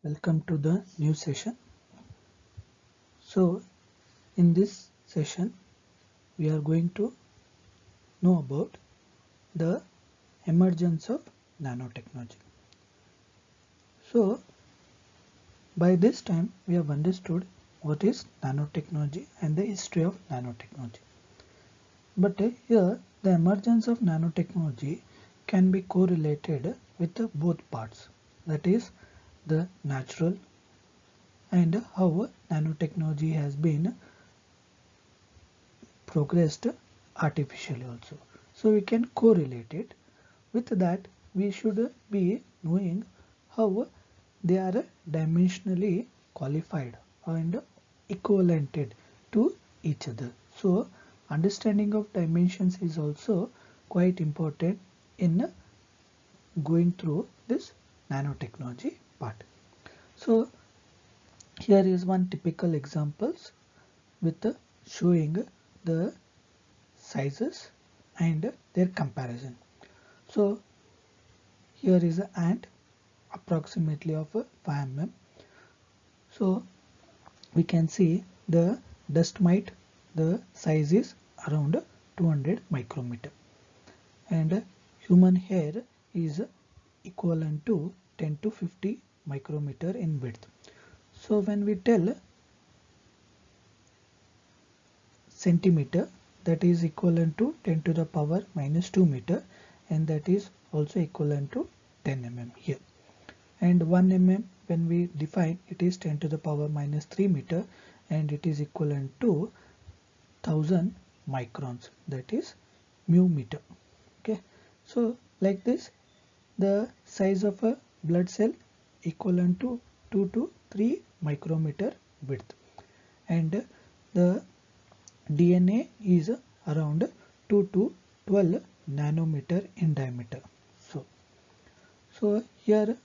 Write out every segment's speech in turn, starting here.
Welcome to the new session. So in this session we are going to know about the emergence of nanotechnology. So by this time we have understood what is nanotechnology and the history of nanotechnology. But here the emergence of nanotechnology can be correlated with both parts, that is the natural and how nanotechnology has been progressed artificially also. So we can correlate it. With that we should be knowing how they are dimensionally qualified and equivalented to each other. So understanding of dimensions is also quite important in going through this nanotechnology part. So here is one typical examples with showing the sizes and their comparison. So here is an ant approximately of 5 mm. So we can see the dust mite, the size is around 200 micrometer, and human hair is equivalent to 10 to 50 micrometer in width. So when we tell centimeter, that is equivalent to 10 to the power minus 2 meter, and that is also equivalent to 10 mm here. And 1 mm when we define, it is 10 to the power minus 3 meter, and it is equivalent to 1000 microns, that is mu meter. Okay, so like this the size of a blood cell equivalent to 2 to 3 micrometer width, and the DNA is around 2 to 12 nanometer in diameter. So here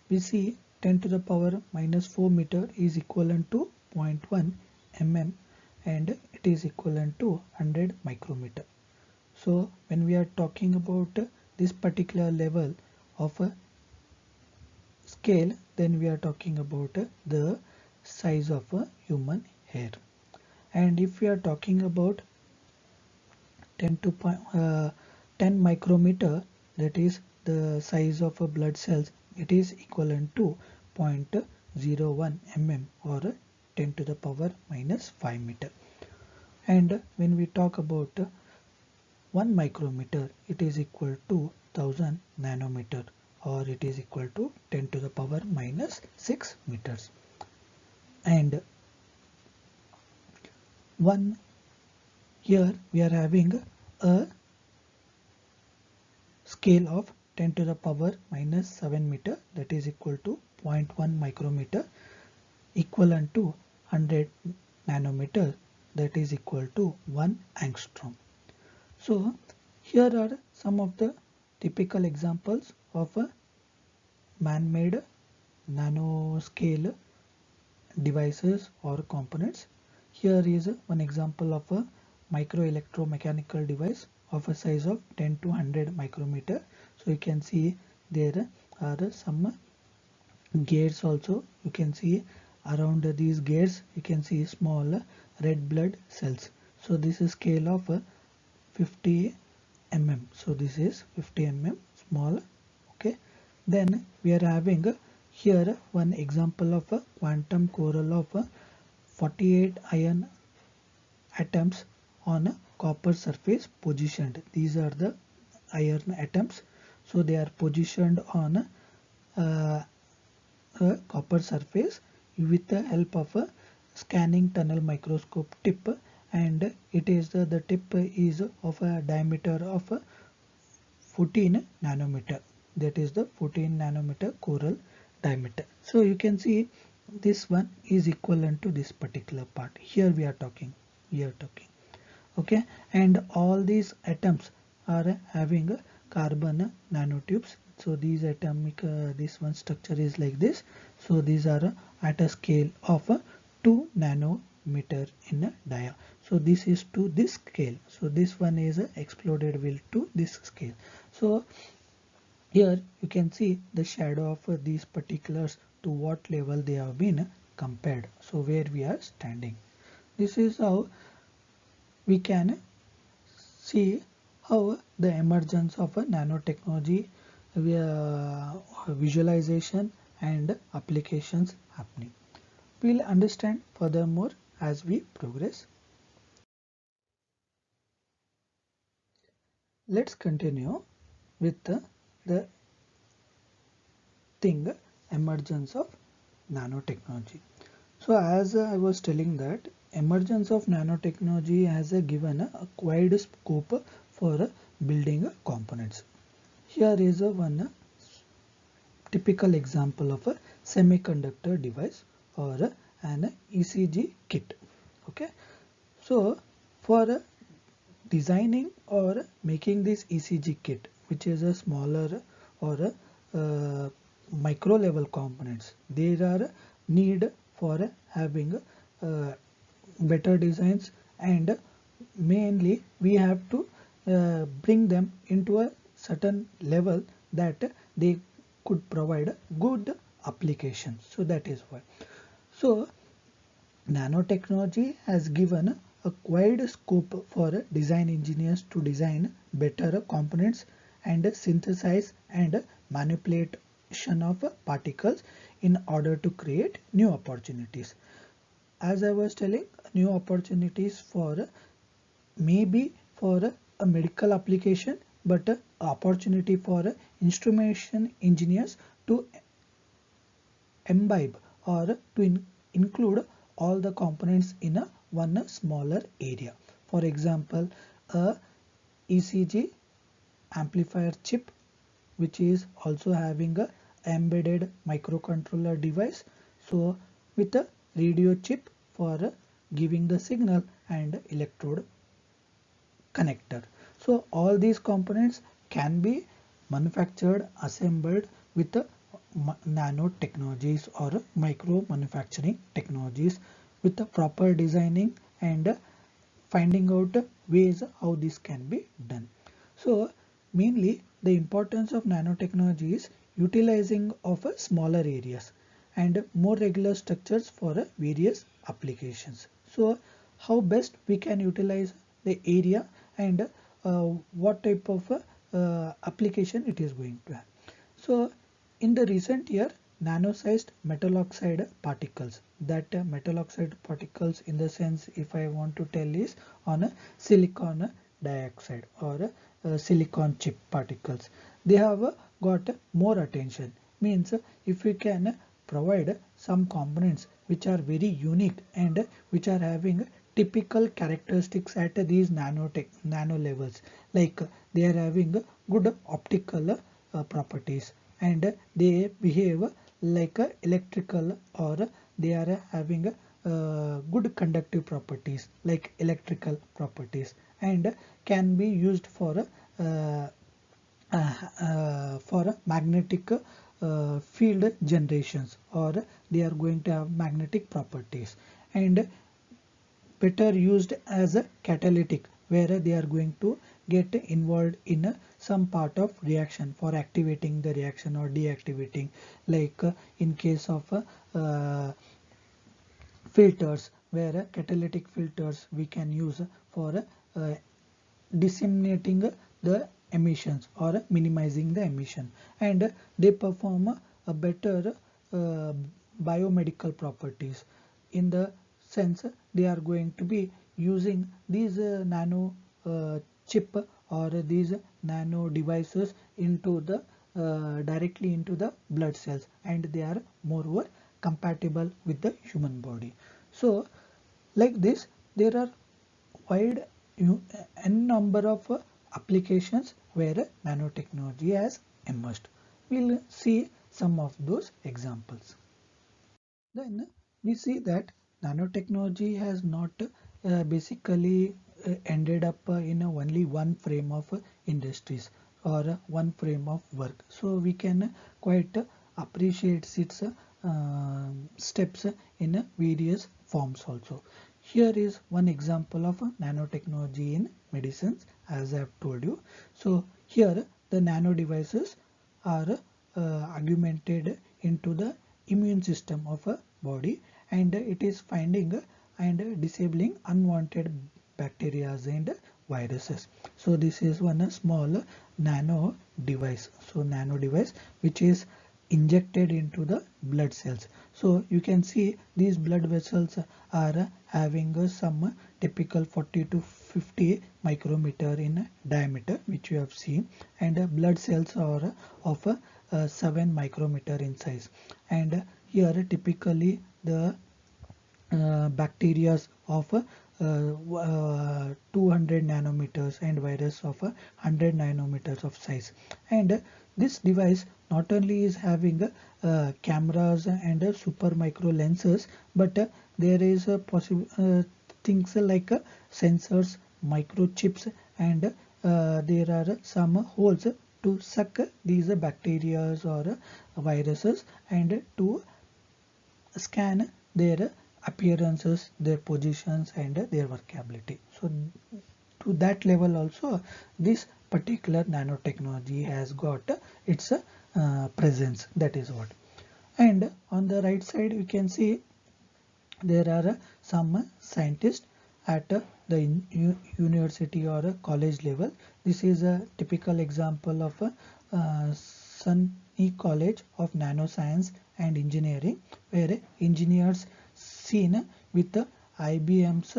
we see 10 to the power minus 4 meter is equivalent to 0.1 mm, and it is equivalent to 100 micrometer. So when we are talking about this particular level of a scale, then we are talking about the size of a human hair. And if we are talking about 10 micrometer, that is the size of a blood cells, it is equivalent to 0.01 mm or 10 to the power minus 5 meter. And when we talk about 1 micrometer, it is equal to 1000 nanometer, or it is equal to 10 to the power minus 6 meters. And one here we are having a scale of 10 to the power minus 7 meter, that is equal to 0.1 micrometer, equivalent to 100 nanometer, that is equal to 1 angstrom. So here are some of the typical examples of a man-made nanoscale devices or components. Here is one example of a micro electromechanical device of a size of 10 to 100 micrometer. So you can see there are some gears also. You can see around these gears you can see small red blood cells. So this is scale of 50 mm. So this is 50 mm small. Okay, then we are having here one example of a quantum coral of 48 iron atoms on a copper surface positioned. These are the iron atoms. So they are positioned on a copper surface with the help of a scanning tunnel microscope tip, and it is the tip is of a diameter of 14 nanometer, that is the 14 nanometer coral diameter. So you can see this one is equivalent to this particular part. Here we are talking Okay, and all these atoms are having carbon nanotubes. So these atomic this one structure is like this. So these are at a scale of 2 nanometer in a dia. So this is to this scale. So this one is exploded will to this scale. So here you can see the shadow of these particulars to what level they have been compared. So where we are standing. This is how we can see how the emergence of a nanotechnology, visualization and applications happening. We'll understand furthermore as we progress. Let's continue with the thing emergence of nanotechnology. So as I was telling that emergence of nanotechnology has given a wide scope for building components. Here is one typical example of a semiconductor device or an ECG kit. Okay, so for designing or making this ECG kit, which is a smaller or micro level components, there are need for having better designs, and mainly we have to bring them into a certain level that they could provide good applications. So that is why. So nanotechnology has given a wide scope for design engineers to design better components and synthesize and manipulation of particles in order to create new opportunities. As I was telling, new opportunities for maybe for a medical application, but opportunity for instrumentation engineers to imbibe or to include all the components in a one smaller area. For example, a ECG amplifier chip, which is also having a embedded microcontroller device. So with a radio chip for giving the signal and electrode connector. So all these components can be manufactured, assembled with the nanotechnologies or micro manufacturing technologies with the proper designing and finding out ways how this can be done. So mainly the importance of nanotechnology is utilizing of smaller areas and more regular structures for various applications. So how best we can utilize the area and what type of application it is going to have. So in the recent year, nano-sized metal oxide particles, that metal oxide particles in the sense if I want to tell is on a silicon dioxide or silicon chip particles, they have got more attention. Means if we can provide some components which are very unique and which are having typical characteristics at these nano levels, like they are having good optical properties and they behave like a electrical, or they are having good conductive properties like electrical properties, and can be used for magnetic field generations, or they are going to have magnetic properties, and better used as a catalytic, where they are going to get involved in some part of reaction for activating the reaction or deactivating, like in case of filters, where catalytic filters we can use for disseminating the emissions or minimizing the emission, and they perform a better biomedical properties, in the sense they are going to be using these nano chip or these nano devices into the directly into the blood cells, and they are moreover compatible with the human body. So like this, there are wide n number of applications where nanotechnology has emerged. We'll see some of those examples. Then we see that nanotechnology has not basically ended up in only one frame of industries or one frame of work. So we can quite appreciate its steps in various forms also. Here is one example of nanotechnology in medicines, as I have told you. So here the nano devices are augmented into the immune system of a body, and it is finding and disabling unwanted bacteria and viruses. So this is one small nano device. So nano device which is injected into the blood cells. So you can see these blood vessels are having some typical 40 to 50 micrometer in diameter, which you have seen, and blood cells are of 7 micrometer in size. And here typically the bacteria of 200 nanometers and virus of 100 nanometers of size. And this device not only is having cameras and super micro lenses, but there is a possible things like sensors, microchips, and there are some holes to suck these bacteria or viruses and to scan their appearances, their positions, and their workability. So to that level also this particular nanotechnology has got its presence. That is what. And on the right side you can see there are some scientists at the university or a college level. This is a typical example of a SUNY College of Nanoscience and Engineering, where engineers seen with IBM's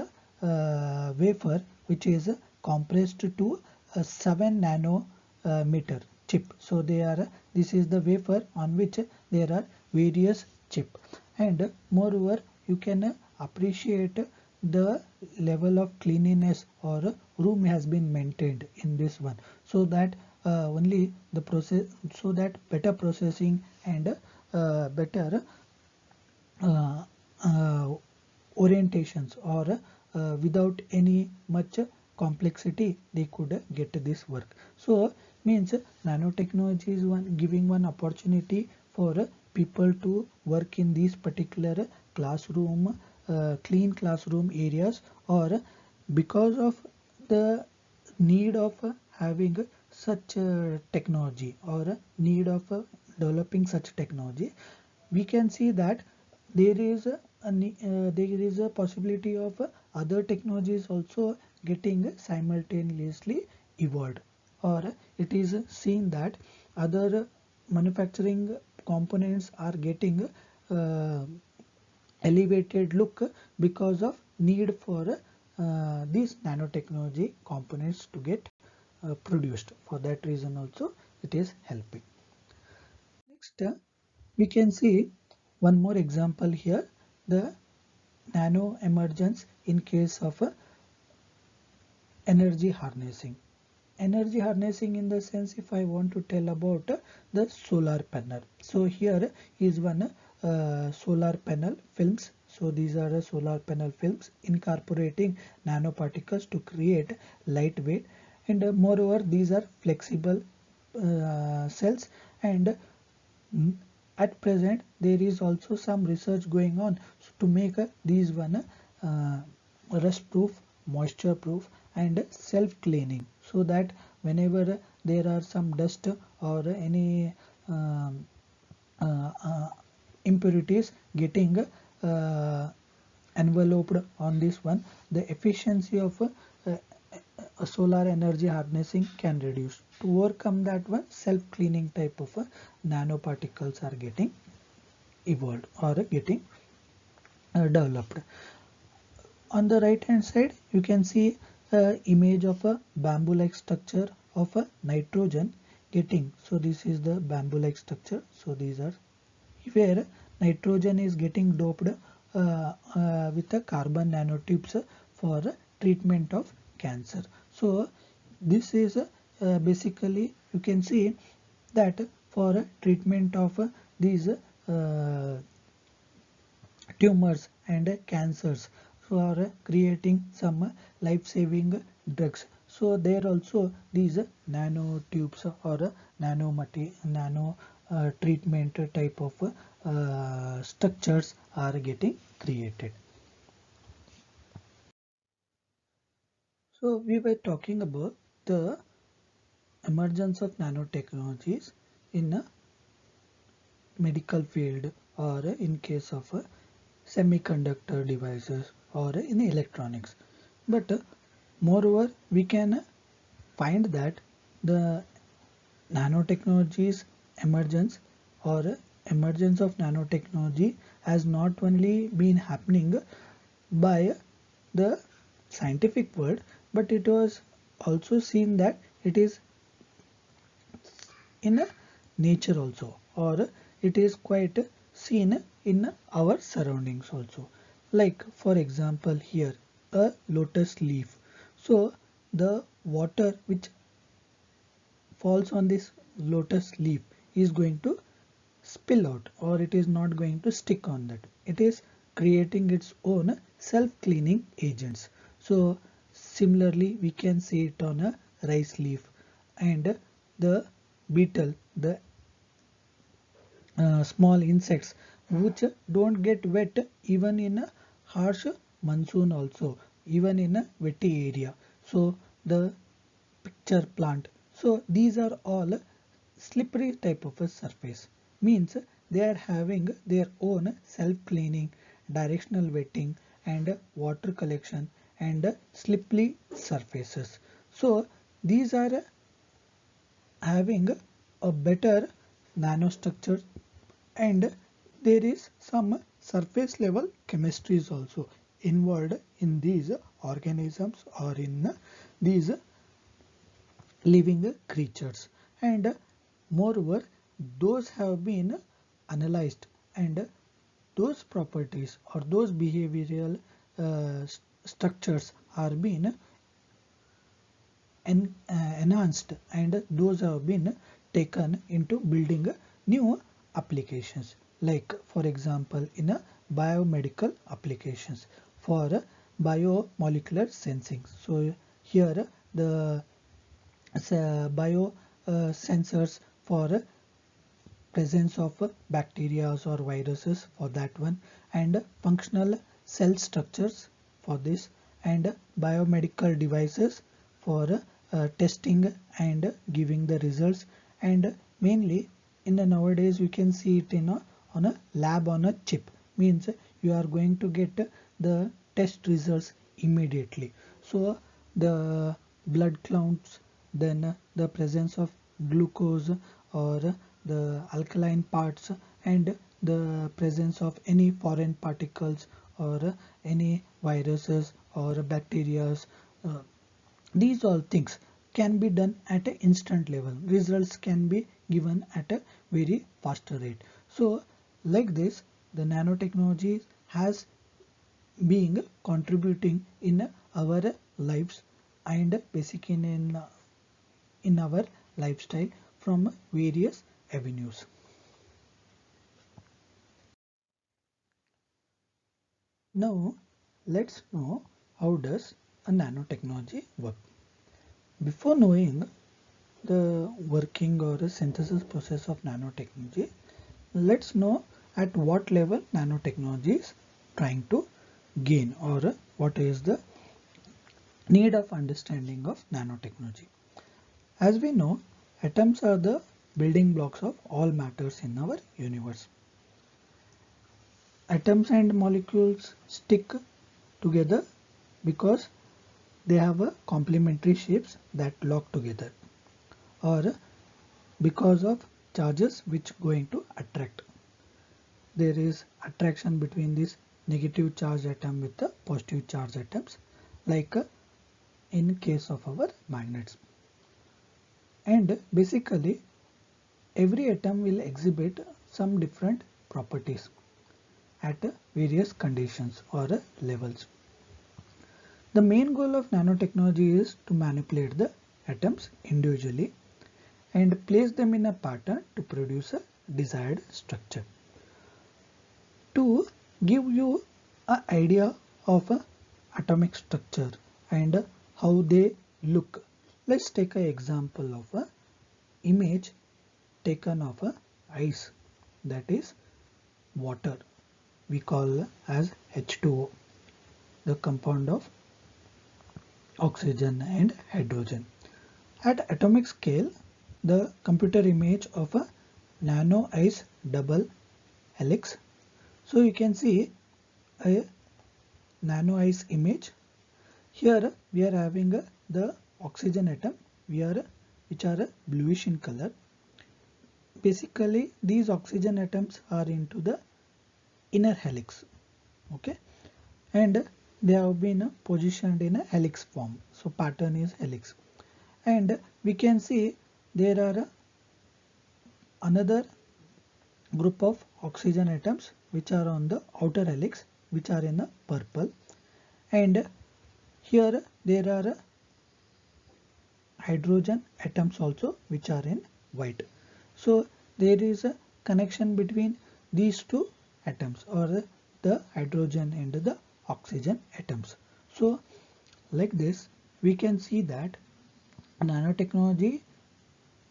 wafer, which is compressed to a 7 nanometer chip. So this is the wafer on which there are various chip, and moreover you can appreciate the level of cleanliness or room has been maintained in this one, so that only the process, so that better processing and better uh, uh, orientations or without any much complexity they could get this work. So means nanotechnology is one giving one opportunity for people to work in these particular classroom, clean classroom areas, or because of the need of having such technology or need of developing such technology, we can see that there is there is a possibility of other technologies also getting simultaneously evolved, or it is seen that other manufacturing components are getting elevated look because of need for these nanotechnology components to get produced. For that reason also it is helping. Next we can see one more example here, the nano emergence in case of energy harnessing. Energy harnessing in the sense, if I want to tell about the solar panel. So here is one solar panel films. So these are solar panel films incorporating nanoparticles to create lightweight, and moreover these are flexible cells, and at present there is also some research going on to make these one rust proof, moisture proof, and self cleaning, so that whenever there are some dust or any um, impurities getting enveloped on this one, the efficiency of solar energy harnessing can reduce. To overcome that one, self cleaning type of nanoparticles are getting evolved or getting developed. On the right hand side you can see image of a bamboo like structure of a nitrogen getting. So this is the bamboo like structure. So these are where nitrogen is getting doped with the carbon nanotubes for treatment of cancer. So this is basically you can see that for treatment of these tumors and cancers, for creating some life-saving drugs. So there also these nanotubes or nano treatment type of structures are getting created. So we were talking about the emergence of nanotechnologies in a medical field or in case of semiconductor devices or in electronics. But moreover, we can find that the nanotechnologies emergence or emergence of nanotechnology has not only been happening by the scientific world, but it was also seen that it is in nature also, or it is quite seen in our surroundings also. Like for example here a lotus leaf. So the water which falls on this lotus leaf is going to spill out, or it is not going to stick on that. It is creating its own self-cleaning agents. So similarly we can see it on a rice leaf, and the beetle, the small insects which don't get wet even in a harsh monsoon also, even in a wetty area. So the picture plant. So these are all slippery type of a surface. Means they are having their own self-cleaning, directional wetting and water collection and slippery surfaces. So these are having a better nanostructure, and there is some surface level chemistries also involved in these organisms or in these living creatures. And moreover, those have been analyzed, and those properties or those behavioral structures are being enhanced, and those have been taken into building new applications, like for example in a biomedical applications for biomolecular sensing. So here the bio sensors for presence of bacteria or viruses for that one, and functional cell structures for this, and biomedical devices for testing and giving the results. And mainly in the nowadays we can see it in on a lab on a chip. Means you are going to get the test results immediately. So the blood counts, then the presence of glucose or the alkaline parts, and the presence of any foreign particles or any viruses or bacteria. Uh, these all things can be done at an instant level. Results can be given at a very faster rate. So like this, the nanotechnology has been contributing in our lives and basically in our lifestyle from various avenues. Now let's know how does a nanotechnology work. Before knowing the working or the synthesis process of nanotechnology, let's know at what level nanotechnology is trying to gain, or what is the need of understanding of nanotechnology. As we know, atoms are the building blocks of all matters in our universe. Atoms and molecules stick together because they have a complementary shapes that lock together, or because of charges which going to attract. There is attraction between this negative charge atom with the positive charge atoms, like in case of our magnets. And basically every atom will exhibit some different properties at various conditions or levels. The main goal of nanotechnology is to manipulate the atoms individually and place them in a pattern to produce a desired structure. To give you an idea of atomic structure and how they look. Let's take an example of a image taken of a ice, that is water. We call as H2O, the compound of oxygen and hydrogen. At atomic scale, the computer image of a nano ice double helix. So you can see a nano ice image. Here we are having the oxygen atom which are bluish in color. Basically these oxygen atoms are into the inner helix, okay, and they have been positioned in a helix form. So pattern is helix, and we can see there are another group of oxygen atoms which are on the outer helix, which are in a purple, and here there are hydrogen atoms also which are in white. So there is a connection between these two atoms, or the hydrogen and the oxygen atoms. So like this we can see that nanotechnology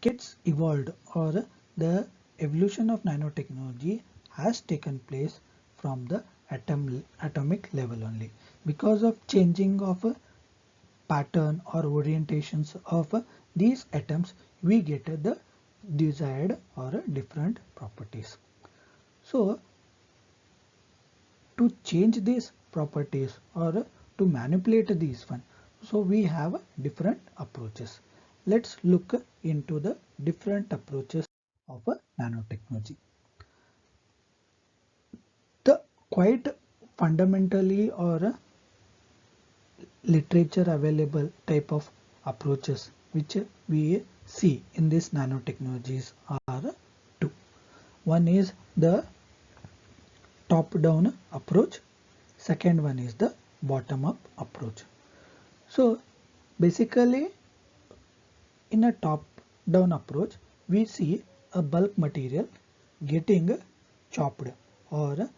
gets evolved, or the evolution of nanotechnology has taken place from the atomic level only. Because of changing of pattern or orientations of these atoms, we get the desired or different properties. So to change these properties or to manipulate these one, so we have different approaches. Let's look into the different approaches of nanotechnology. The quite fundamentally or literature available type of approaches which we see in these nanotechnologies are two. One is the top-down approach. Second one is the bottom-up approach. So basically in a top-down approach, we see a bulk material getting chopped or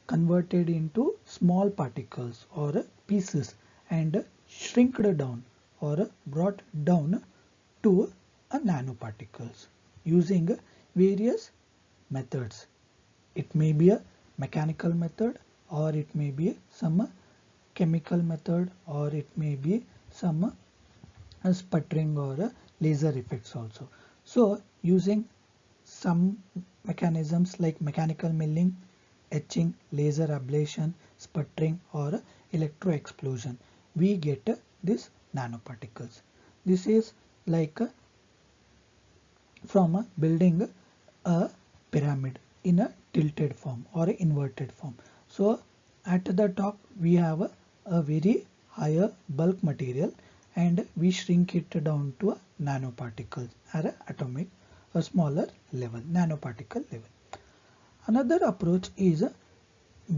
converted into small particles or pieces and shrinked down or brought down to a nanoparticles using various methods. It may be a mechanical method, or it may be some chemical method, or it may be some sputtering or laser effects also. So using some mechanisms like mechanical milling, etching, laser ablation, sputtering or electro explosion, we get these nanoparticles. This is like from building a pyramid in a tilted form or inverted form. So at the top we have a very higher bulk material, and we shrink it down to a nanoparticles at a atomic, a smaller level, nanoparticle level. Another approach is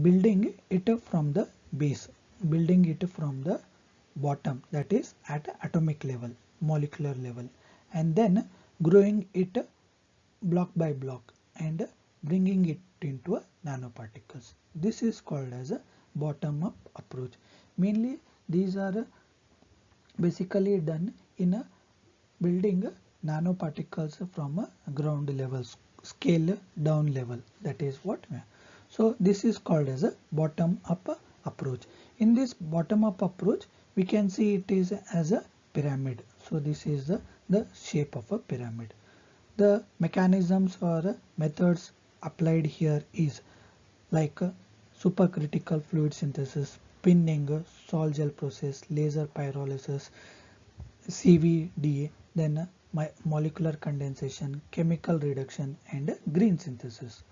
building it from the base, building it from the bottom, that is at atomic level, molecular level, and then growing it block by block and bringing it into a nanoparticles. This is called as a bottom up approach. Mainly these are basically done in a building nanoparticles from a ground level, scale down level, that is what we have. So this is called as a bottom up approach. In this bottom up approach, we can see it is as a pyramid. So this is the shape of a pyramid. The mechanisms or methods applied here is like supercritical fluid synthesis, spinning, sol gel process, laser pyrolysis, CVD, then molecular condensation, chemical reduction and green synthesis.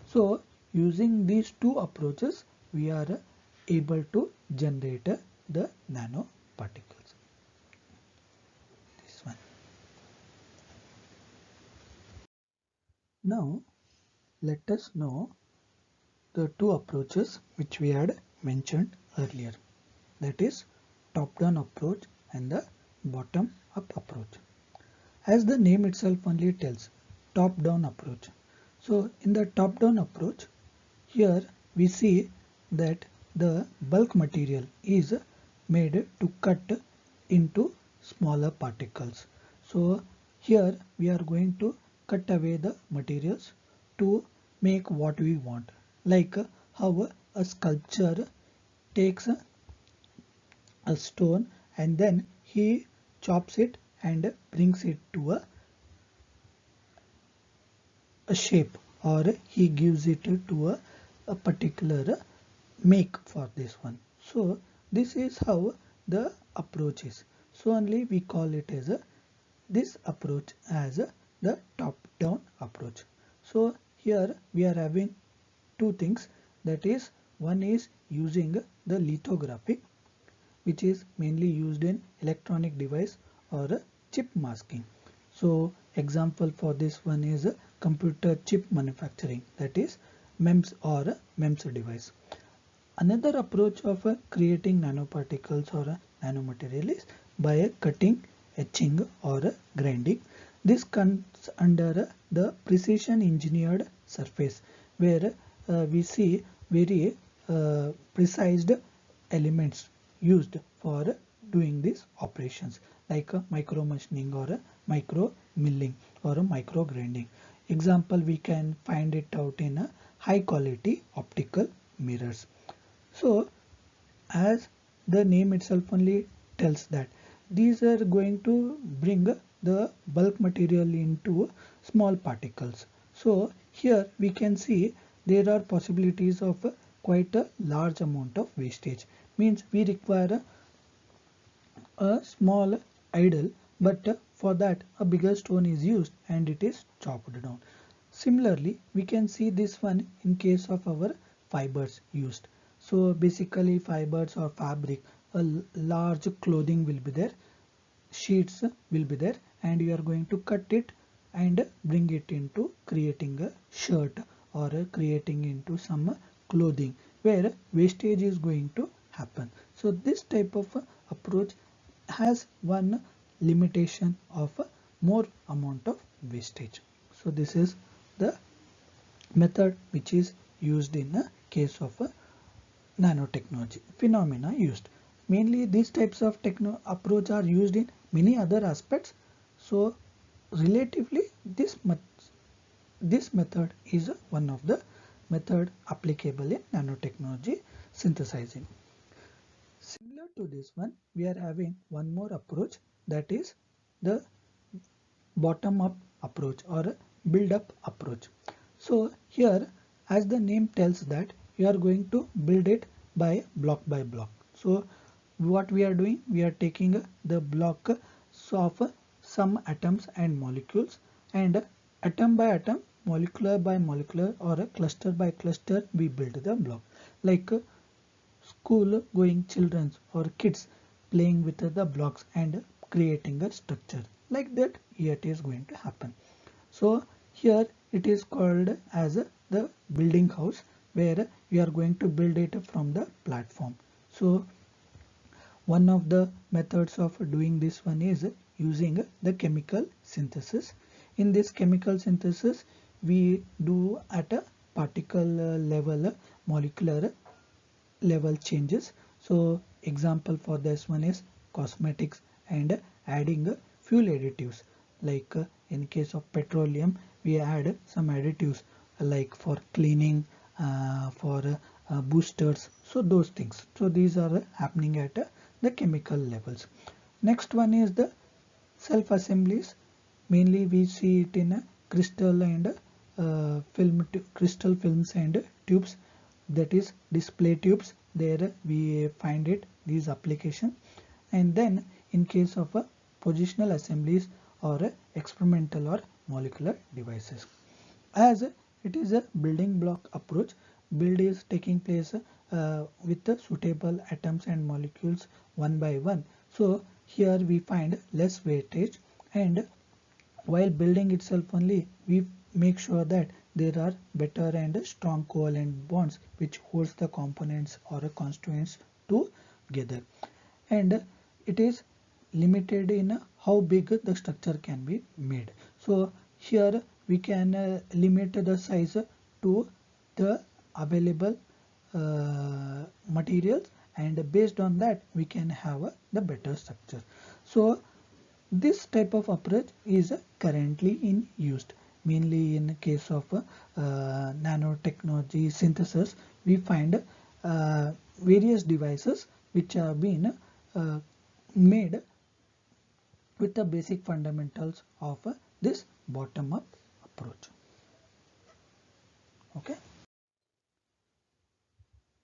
So using these two approaches, we are able to generate the nanoparticles. This one. Now let us know the two approaches which we had mentioned earlier, that is top-down approach and the bottom-up approach. As the name itself only tells, top-down approach. So in the top-down approach, here we see that the bulk material is made to cut into smaller particles. So here we are going to cut away the materials to make what we want, like how a sculpture takes a stone and then he chops it and brings it to a shape, or he gives it to a particular make for this one. So this is how the approach is. So only we call it as this approach as the top down approach. So here we are having two things, that is, one is using the lithography, which is mainly used in electronic device or chip masking. So example for this one is computer chip manufacturing, that is MEMS or MEMS device. Another approach of creating nanoparticles or nanomaterial is by cutting, etching or grinding. This comes under the precision engineered surface, where we see very precise elements used for doing these operations, like micro machining or micro milling or micro grinding. Example, we can find it out in high quality optical mirrors. So as the name itself only tells that these are going to bring the bulk material into small particles. So here we can see there are possibilities of quite a large amount of wastage. Means we require a small idol, but for that a bigger stone is used and it is chopped down. Similarly, we can see this one in case of our fibers used. So basically fibers or fabric, a large clothing will be there, sheets will be there, and you are going to cut it and bring it into creating a shirt or creating into some clothing where wastage is going to happen. So this type of approach has one limitation of more amount of wastage. So this is the method which is used in the case of nanotechnology phenomena used. Mainly these types of techno approach are used in many other aspects. So relatively this method is one of the method applicable in nanotechnology synthesizing. Similar to this one, we are having one more approach, that is the bottom up approach or build up approach. So here, as the name tells that you are going to build it by block by block. So what we are doing, we are taking the block of some atoms and molecules, and atom by atom, molecular by molecular or a cluster by cluster we build the block, like school going children or kids playing with the blocks and creating a structure. Like that here it is going to happen. So here it is called as the building house, where you are going to build it from the platform. So one of the methods of doing this one is using the chemical synthesis. In this chemical synthesis, we do at a particle level, molecular level changes. So example for this one is cosmetics and adding fuel additives, like in case of petroleum we add some additives like for cleaning, for boosters, so those things. So these are happening at the chemical levels. Next one is the self assemblies. Mainly we see it in crystal and crystal films and tubes, that is display tubes. There we find it, these application. And then in case of positional assemblies or experimental or molecular devices. As it is a building block approach, build is taking place with the suitable atoms and molecules one by one. So here we find less weightage, and while building itself only we make sure that there are better and strong covalent bonds which holds the components or constituents together, and it is limited in how big the structure can be made. So here we can limit the size to the available materials, and based on that we can have the better structure. So this type of approach is currently in used mainly in case of nanotechnology synthesis. We find various devices which have been made with the basic fundamentals of this bottom-up approach. Okay.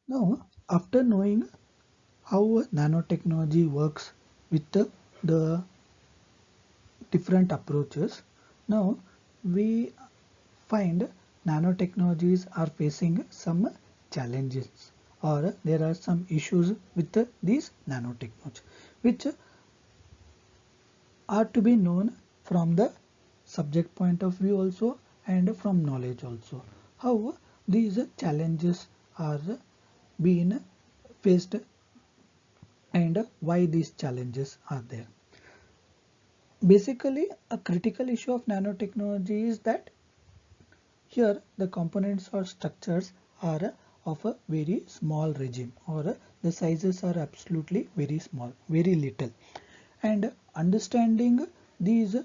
Now, after knowing how nanotechnology works with the different approaches, now we find nanotechnologies are facing some challenges, or there are some issues with these nanotechnologies which are to be known from the subject point of view also and from knowledge also. How these challenges are being faced and why these challenges are there. Basically, a critical issue of nanotechnology is that here the components or structures are of a very small regime, or the sizes are absolutely very small, very little, and understanding these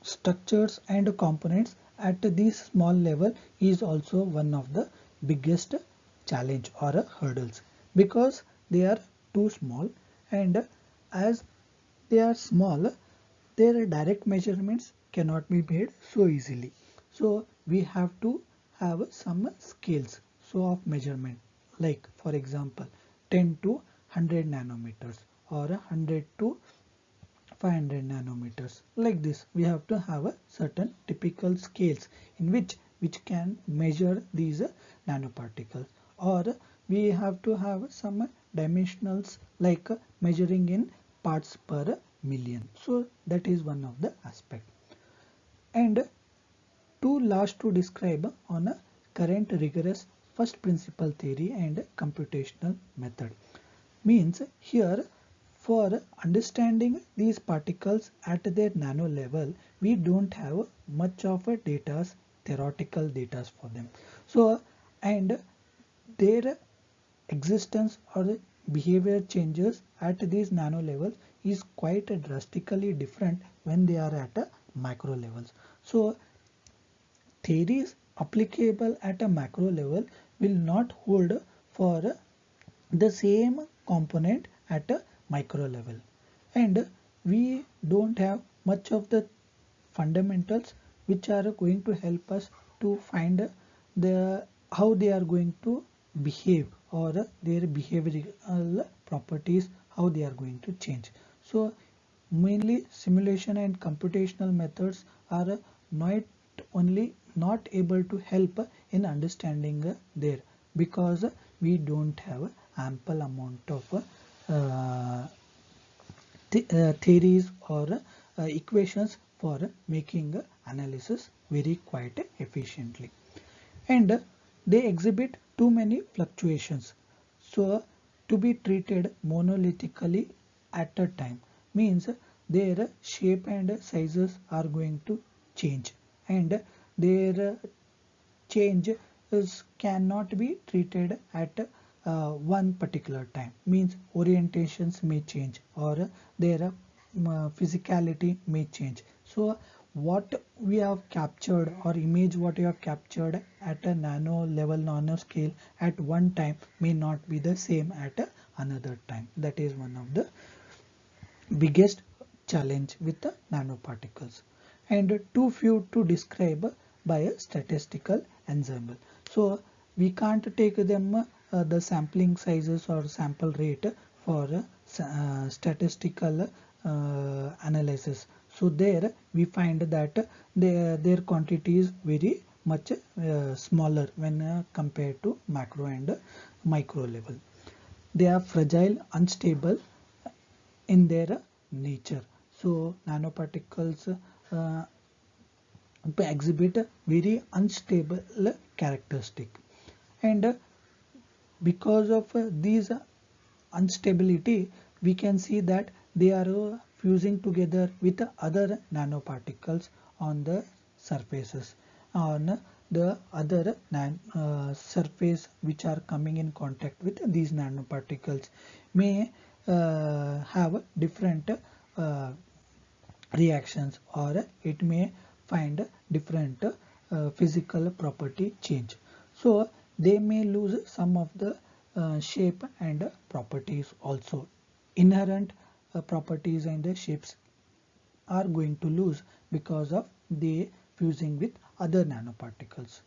structures and components at this small level is also one of the biggest challenge or hurdles, because they are too small, and as they are small, their direct measurements cannot be made so easily. So we have to have some scales so of measurement, like for example 10 to 100 nanometers or 100 to 500 nanometers. Like this, we have to have a certain typical scales in which can measure these nanoparticles, or we have to have some dimensionals like measuring in parts per million. So that is one of the aspect. And too large to describe on a current rigorous first principle theory and computational method. Means here, for understanding these particles at their nano level, we don't have much of a theoretical data for them. So, and their existence or behavior changes at these nano levels is quite drastically different when they are at a micro levels. So theories applicable at a macro level will not hold for the same component at a micro level, and we don't have much of the fundamentals which are going to help us to find the how they are going to behave, or their behavioral properties, how they are going to change. So mainly simulation and computational methods are not only not able to help in understanding there, because we don't have ample amount of theories or equations for making analysis very quite efficiently, and they exhibit too many fluctuations. So to be treated monolithically at a time means their shape and sizes are going to change, and their change cannot be treated at one particular time. Means orientations may change, or their physicality may change. So what we have captured, or image what you have captured at a nano level, nano scale at one time may not be the same at another time. That is one of the biggest challenge with the nanoparticles, and too few to describe by a statistical ensemble. So we can't take them the sampling sizes or sample rate for statistical analysis. So there we find that their quantity is very much smaller when compared to macro and micro level. They are fragile, unstable in their nature. So nanoparticles exhibit a very unstable characteristic, and because of these instability, we can see that they are fusing together with other nanoparticles on the surfaces, on the other surface which are coming in contact with these nanoparticles may have different reactions, or it may find different physical property change. So they may lose some of the shape and properties also. Inherent properties and the shapes are going to lose because of the fusing with other nanoparticles.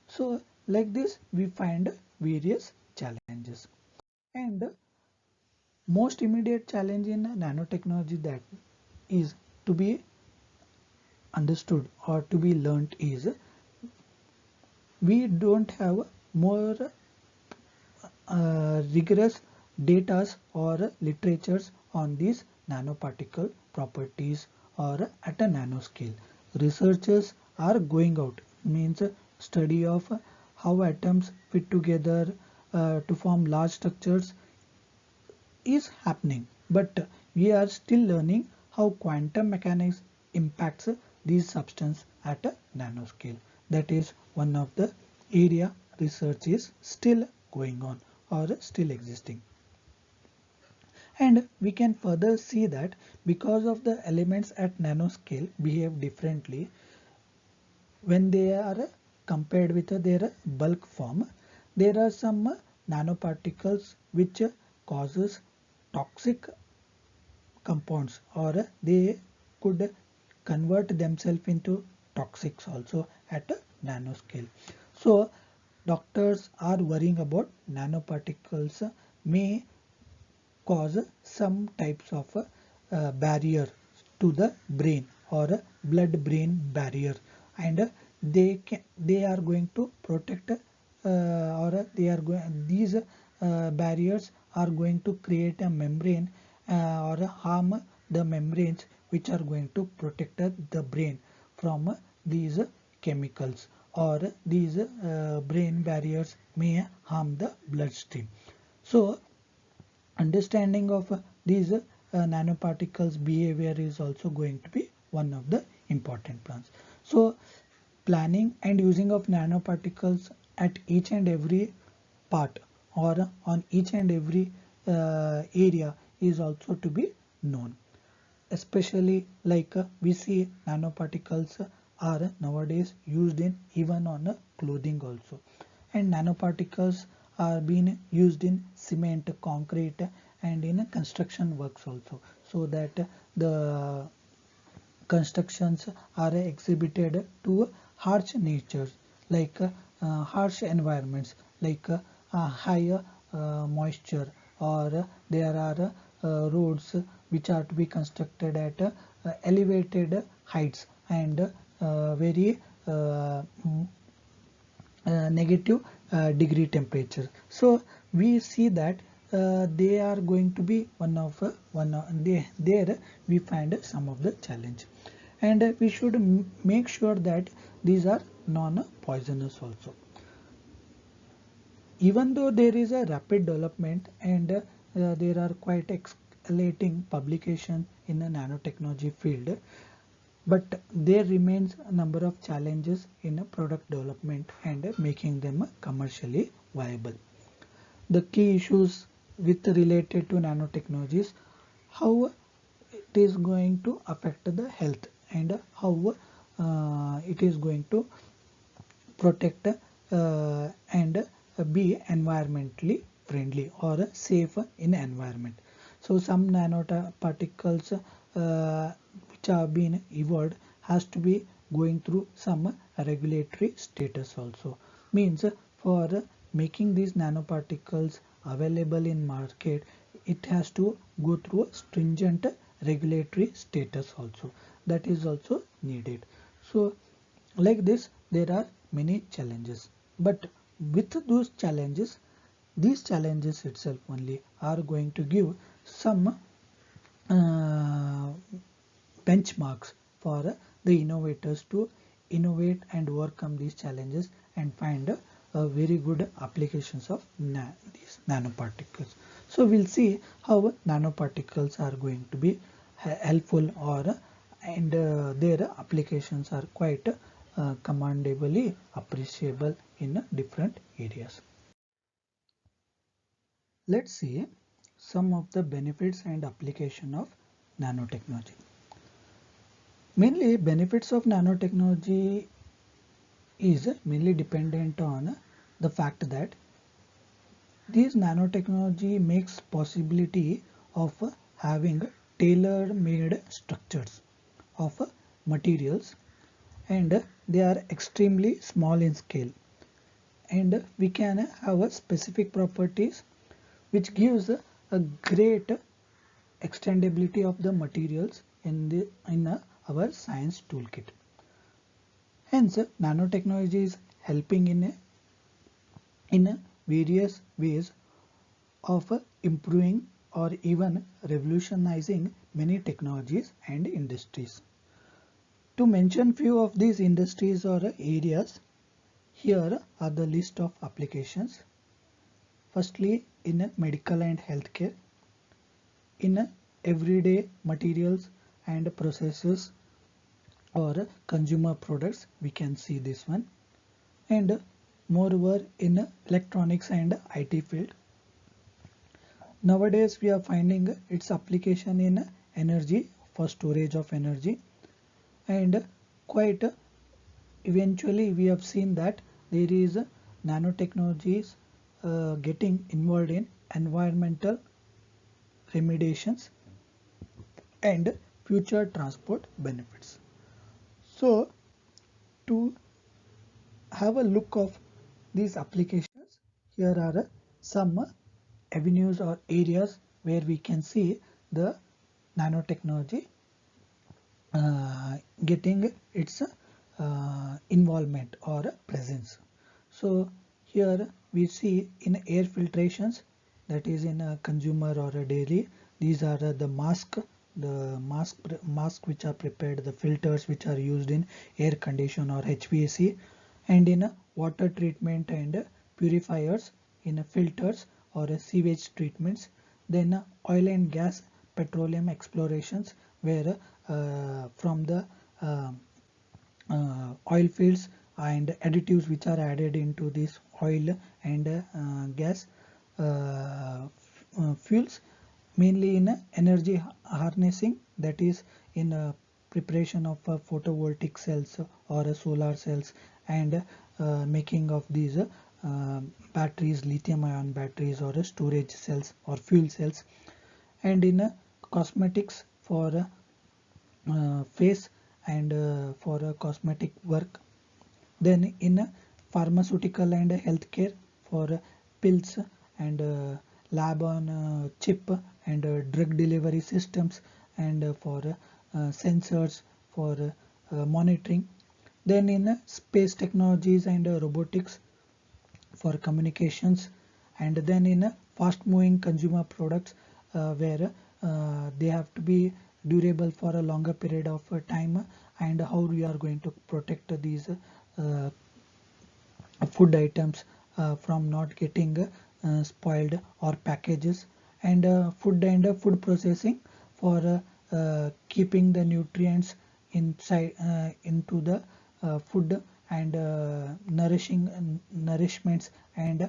So like this we find various challenges, and most immediate challenge in nanotechnology that is to be understood or to be learnt is we don't have more rigorous data or literatures on these nanoparticle properties or at a nanoscale. Researchers are going out, means study of how atoms fit together to form large structures is happening, but we are still learning how quantum mechanics impacts these substances at a nanoscale. That is one of the area research is still going on or still existing. And we can further see that because of the elements at nanoscale behave differently when they are compared with their bulk form, there are some nanoparticles which causes toxic compounds, or they could convert themselves into toxics also at a nanoscale. So doctors are worrying about nanoparticles may cause some types of barrier to the brain, or blood brain barrier, and they are going to protect or they are going these barriers are going to create a membrane or harm the membranes which are going to protect the brain from these chemicals, or these brain barriers may harm the bloodstream. So understanding of these nanoparticles behavior is also going to be one of the important plans. So planning and using of nanoparticles at each and every part, or on each and every area is also to be known. Especially like we see nanoparticles are nowadays used in even on clothing also, and nanoparticles are being used in cement, concrete, and in construction works also, so that the constructions are exhibited to harsh natures, like harsh environments, like higher moisture, or there are roads which are to be constructed at elevated heights and very negative degree temperature. So we see that they are going to be there we find some of the challenge, and we should make sure that these are non-poisonous also. Even though there is a rapid development, and there are quite escalating publication in the nanotechnology field, but there remains a number of challenges in product development and making them commercially viable. The key issues with related to nanotechnologies, how it is going to affect the health, and how it is going to protect and be environmentally friendly or safe in environment. So some nanoparticles which have been evolved has to be going through some regulatory status also. Means for making these nanoparticles available in market, it has to go through a stringent regulatory status also. That is also needed. So like this, there are many challenges, but with those challenges, these challenges itself only are going to give some benchmarks for the innovators to innovate and overcome these challenges and find very good applications of these nanoparticles. So we'll see how nanoparticles are going to be helpful, or and their applications are quite commendably appreciable in different areas. Let's see some of the benefits and application of nanotechnology. Mainly benefits of nanotechnology is mainly dependent on the fact that this nanotechnology makes possibility of having tailor-made structures of materials, and they are extremely small in scale, and we can have specific properties which gives a great extendability of the materials in our science toolkit. Hence, nanotechnology is helping in various ways of improving or even revolutionizing many technologies and industries. To mention few of these industries or areas, here are the list of applications. Firstly, in medical and healthcare, in everyday materials and processes or consumer products, we can see this one, and moreover in electronics and IT field. Nowadays we are finding its application in energy for storage of energy, and quite eventually we have seen that there is nanotechnologies getting involved in environmental remediations and future transport benefits. So to have a look of these applications, here are some avenues or areas where we can see the nanotechnology getting its involvement or presence. So here we see in air filtrations, that is in a consumer or a dairy, these are the mask which are prepared, the filters which are used in air condition or HVAC, and in water treatment and purifiers, in filters or sewage treatments, then oil and gas petroleum explorations, where from the oil fields and additives which are added into this oil and gas fuels, mainly in energy harnessing, that is in preparation of photovoltaic cells or solar cells, and making of these batteries, lithium ion batteries or storage cells or fuel cells, and in cosmetics for face and for cosmetic work, then in pharmaceutical and healthcare for pills and lab on chip and drug delivery systems, and for sensors for monitoring, then in space technologies and robotics for communications, and then in fast moving consumer products where they have to be durable for a longer period of time, and how we are going to protect these food items from not getting spoiled or packages, and food and food processing for keeping the nutrients inside into the food, and nourishments and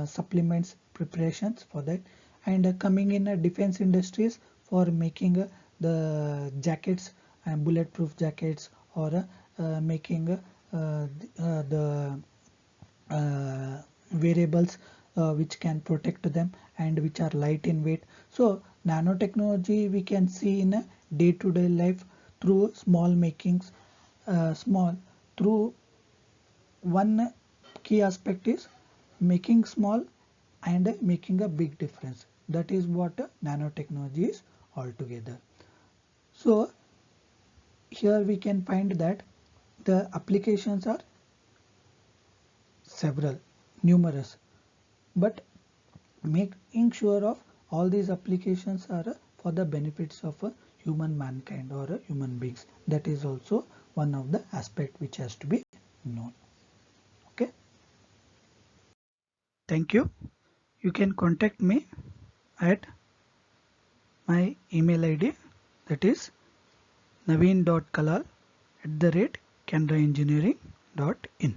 supplements preparations for that, and coming in defense industries for making the jackets, bulletproof jackets, or making the variables which can protect them and which are light in weight. So nanotechnology we can see in a day-to-day life through small makings, small through one key aspect is making small and making a big difference. That is what nanotechnology is altogether. So here we can find that the applications are several, numerous, but making sure of all these applications are for the benefits of human mankind or human beings. That is also one of the aspect which has to be known. Okay. Thank you. You can contact me at my email ID, that is naveen.kalal@kbr.in. canaraengineering.in.